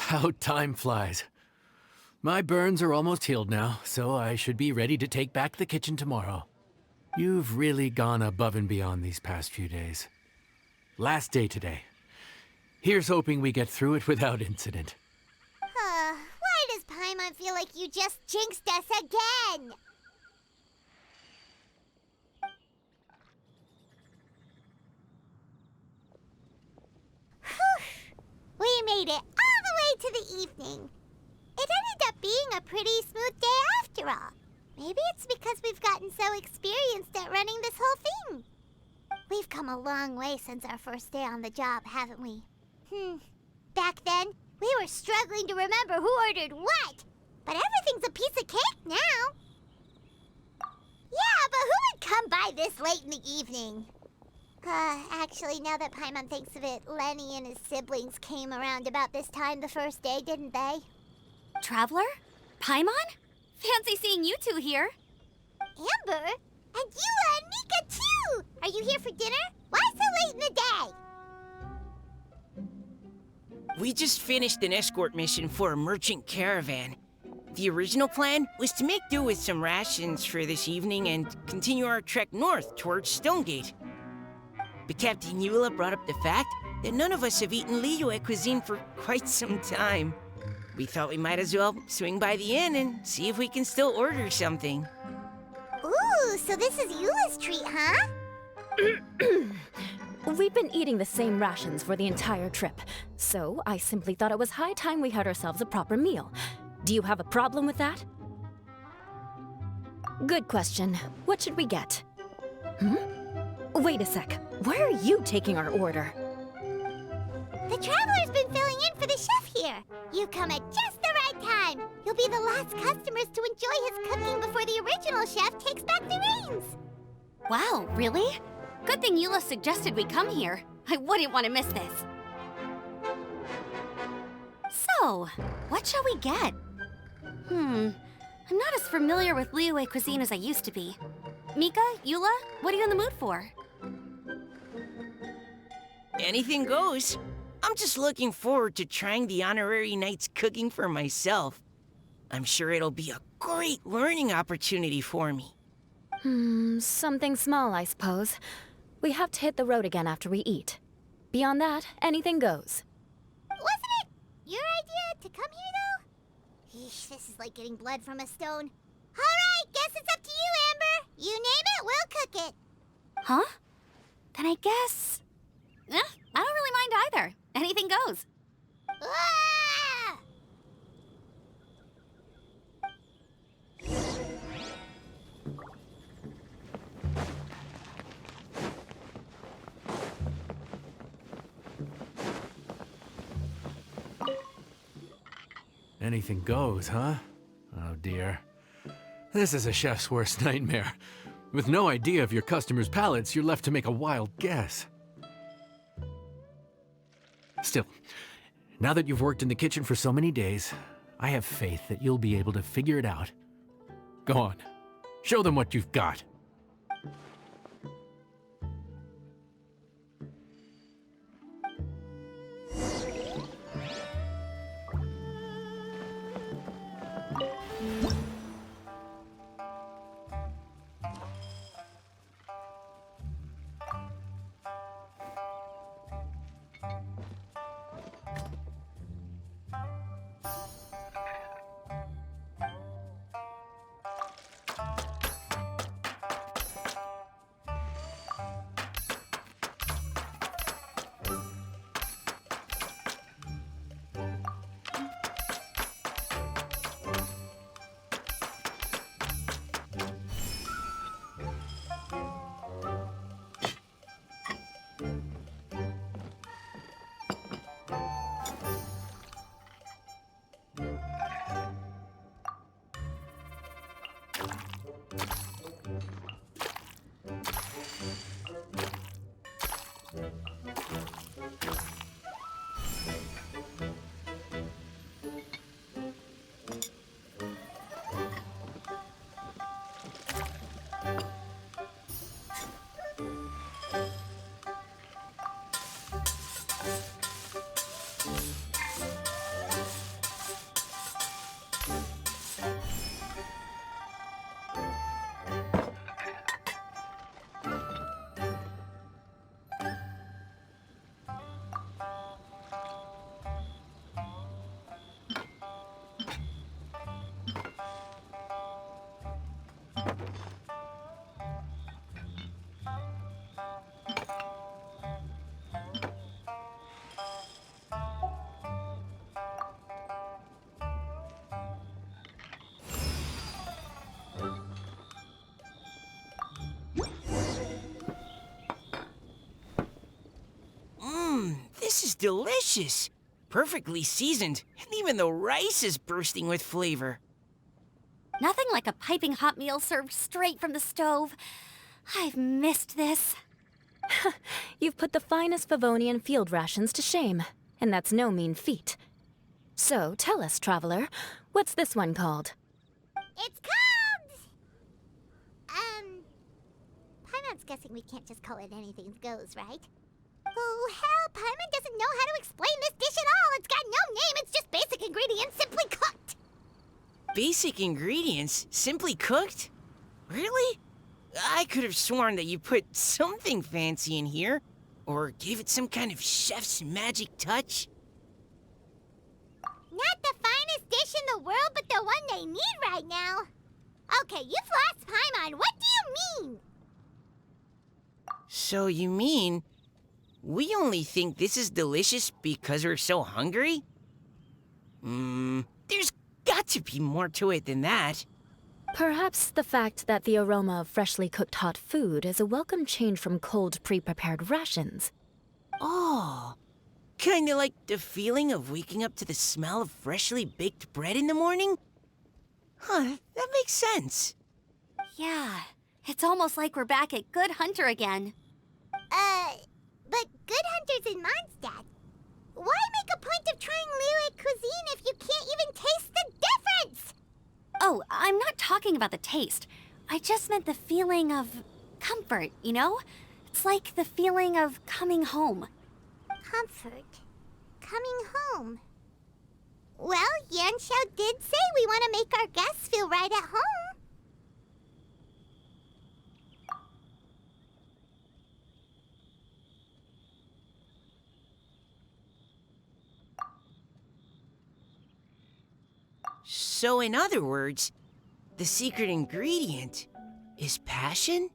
How time flies. My burns are almost healed now, so I should be ready to take back the kitchen tomorrow. You've really gone above and beyond these past few days. Last day today. Here's hoping we get through it without incident. Why does Paimon feel like you just jinxed us again? We made it all the way to the evening. It ended up being a pretty smooth day after all. Maybe it's because we've gotten so experienced at running this whole thing. We've come a long way since our first day on the job, haven't we? Back then, we were struggling to remember who ordered what. But everything's a piece of cake now. Yeah, but who would come by this late in the evening? Actually, now that Paimon thinks of it, Lenny and his siblings came around about this time the first day, didn't they? Traveler? Paimon? Fancy seeing you two here. Amber? And Eula and Mika, too! Are you here for dinner? Why so late in the day? We just finished an escort mission for a merchant caravan. The original plan was to make do with some rations for this evening and continue our trek north towards Stonegate. But Captain Eula brought up the fact that none of us have eaten Liyue cuisine for quite some time. We thought we might as well swing by the inn and see if we can still order something. Ooh, so this is Eula's treat, huh? We've been eating the same rations for the entire trip, so I simply thought it was high time we had ourselves a proper meal. Do you have a problem with that? Good question. What should we get? Wait a sec. Why are you taking our order? The Traveler's been filling in for the chef here. You come at just the right time. You'll be the last customers to enjoy his cooking before the original chef takes back the reins. Wow, really? Good thing Eula suggested we come here. I wouldn't want to miss this. So, what shall we get? I'm not as familiar with Liyue cuisine as I used to be. Mika, Eula, what are you in the mood for? Anything goes. I'm just looking forward to trying the honorary knight's cooking for myself. I'm sure it'll be a great learning opportunity for me. Something small, I suppose. We have to hit the road again after we eat. Beyond that, anything goes. Wasn't it your idea to come here, though? Eesh, this is like getting blood from a stone. All right, guess it's up to you, Amber. You name it, we'll cook it. Huh? Then I guess... I don't really mind either. Anything goes. Ah! Anything goes, huh? Oh dear. This is a chef's worst nightmare. With no idea of your customers' palates, you're left to make a wild guess. Still, now that you've worked in the kitchen for so many days, I have faith that you'll be able to figure it out. Go on, show them what you've got. This is delicious. Perfectly seasoned, and even the rice is bursting with flavor. Nothing like a piping hot meal served straight from the stove. I've missed this. You've put the finest Favonian field rations to shame, and that's no mean feat. So tell us, traveler, what's this one called? It's called... Paimon's guessing we can't just call it anything goes, right? Oh, hell, Paimon doesn't know how to explain this dish at all. It's got no name, it's just basic ingredients simply cooked. Basic ingredients, simply cooked? Really? I could have sworn that you put something fancy in here, or gave it some kind of chef's magic touch. Not the finest dish in the world, but the one they need right now. Okay, you've lost Paimon. What do you mean? So you mean we only think this is delicious because we're so hungry? There's got to be more to it than that. Perhaps the fact that the aroma of freshly cooked hot food is a welcome change from cold, pre-prepared rations. Oh, kinda like the feeling of waking up to the smell of freshly baked bread in the morning? Huh, that makes sense. Yeah, it's almost like we're back at Good Hunter again. But Good Hunter's in Mondstadt. Why make a point of trying Liyue cuisine if you can't even taste the difference? Oh, I'm not talking about the taste. I just meant the feeling of comfort, you know? It's like the feeling of coming home. Comfort. Coming home. Well, Yanxiao did say we want to make our guests feel right at home. So in other words, the secret ingredient is passion?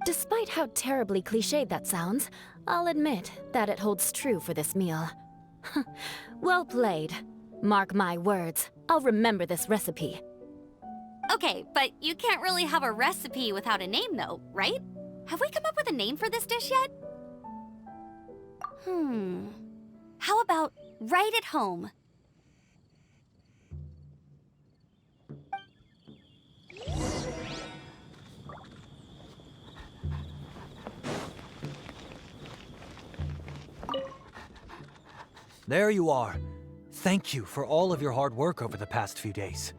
Despite how terribly cliched that sounds, I'll admit that it holds true for this meal. Well played. Mark my words, I'll remember this recipe. Okay, but you can't really have a recipe without a name though, right? Have we come up with a name for this dish yet? How about right at home? There you are. Thank you for all of your hard work over the past few days.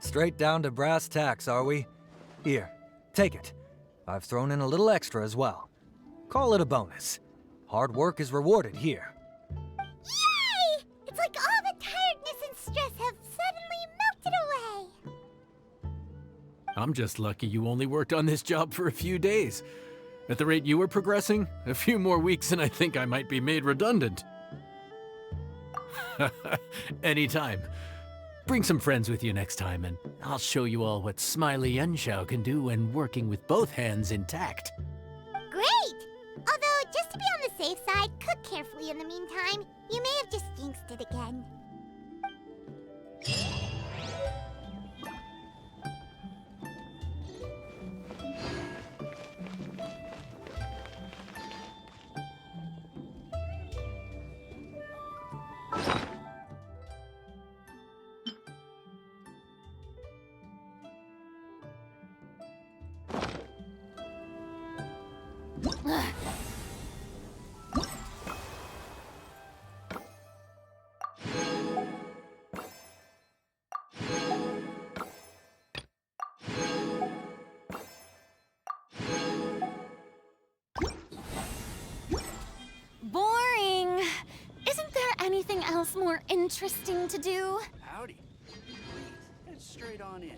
Straight down to brass tacks, are we? Here, take it. I've thrown in a little extra as well. Call it a bonus. Hard work is rewarded here. Yay! It's like all the tiredness and stress have suddenly melted away. I'm just lucky you only worked on this job for a few days. At the rate you were progressing, a few more weeks and I think I might be made redundant. Anytime. Bring some friends with you next time and I'll show you all what Smiley Yanxiao can do when working with both hands intact. Great! Although, just to be on the safe side, cook carefully in the meantime. You may have just jinxed it again. Boring. Isn't there anything else more interesting to do? Howdy. Please, head straight on in.